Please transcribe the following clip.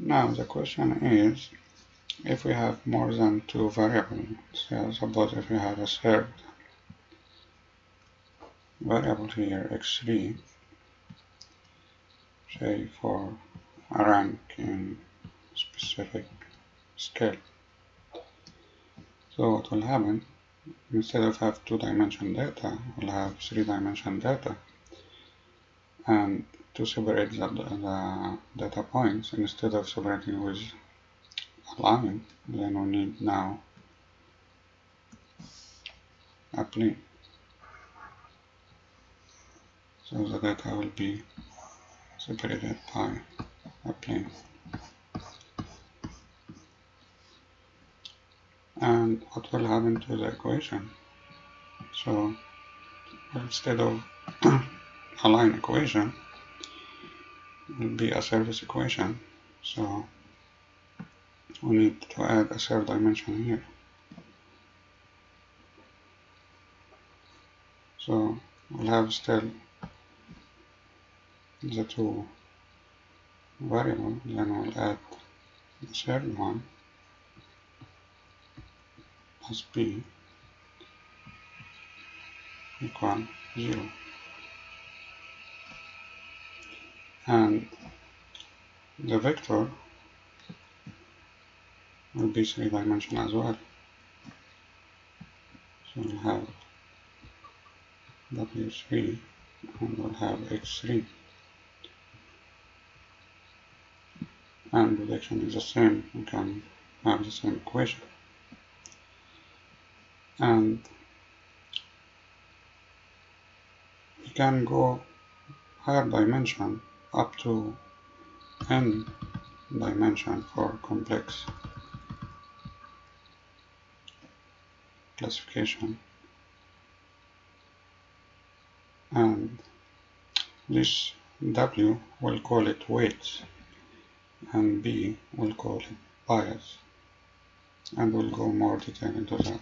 Now the question is, if we have more than two variables, so suppose if we have a third variable here, x3, say for a rank in specific scale. So what will happen, instead of have two-dimension data, we'll have three-dimension data. And to separate the data points, instead of separating with a line, then we need now a plane. So the data will be separated by a plane. And what will happen to the equation? So instead of a line equation, it will be a surface equation. So we need to add a third dimension here. So we'll have still the two variables, then we'll add the third one as b equal 0. And the vector will be three-dimensional as well. So we'll have w3 and we'll have x3. And prediction is the same, we can have the same equation. And we can go higher dimension up to n dimension for complex classification. And this W will call it weights and B will call it bias, and we'll go more detail into that.